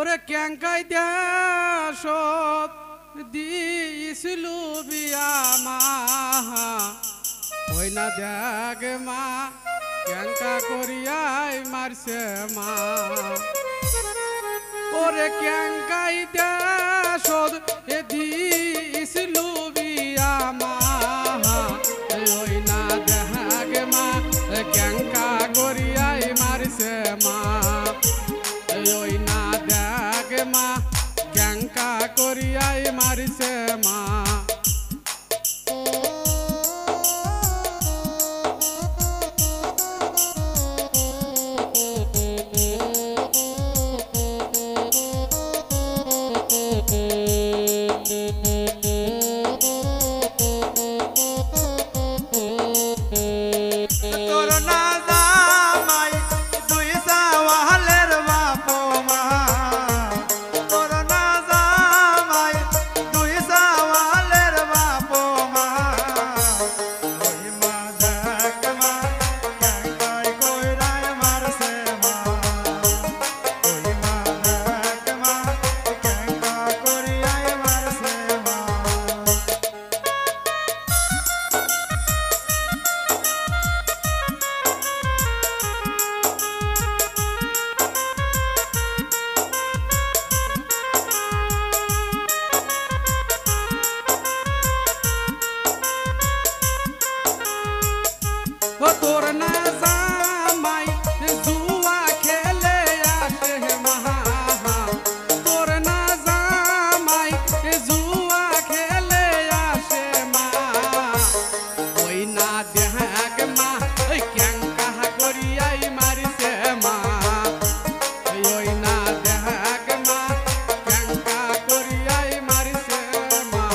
ওরে ক্যাঙ্কাই দেশত দিছিল বিয়া মা ওই না দেখ মা ক্যাঙ্কা করিয়াই মারছে মা ওরে ক্যাঙ্কাই দেশত দিছিল বিয়া মা ওই না দেখ মা ক্যাঙ্কা করিয়াই মারছে মা ওই না দেখ মা ক্যাঙ্কা করিয়াই মারছে মা তোর না জামাই জুয়া খেলে আসে মা তোর না জামাই জুয়া খেলে আসে মা ওই না দেখ মা ওই ক্যাঙ্কা করিয়াই মারিছে মা ওই না দেখ মা ক্যাঙ্কা করিয়াই মারিছে মা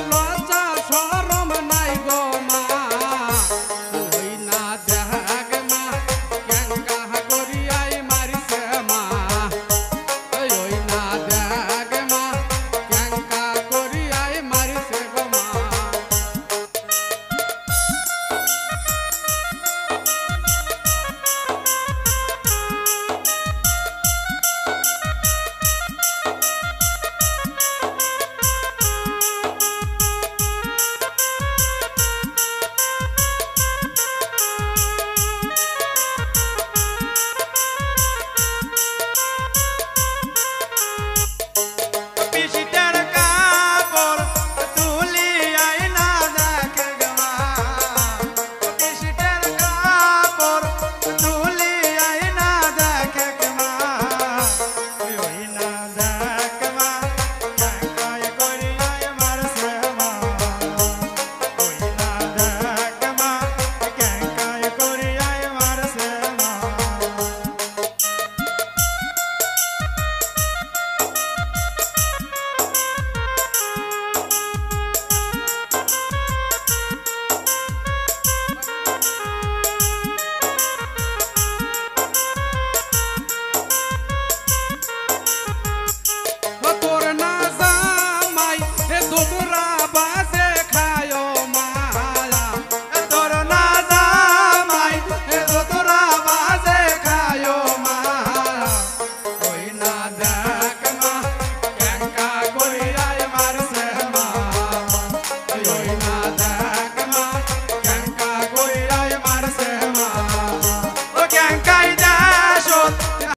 লজ্জা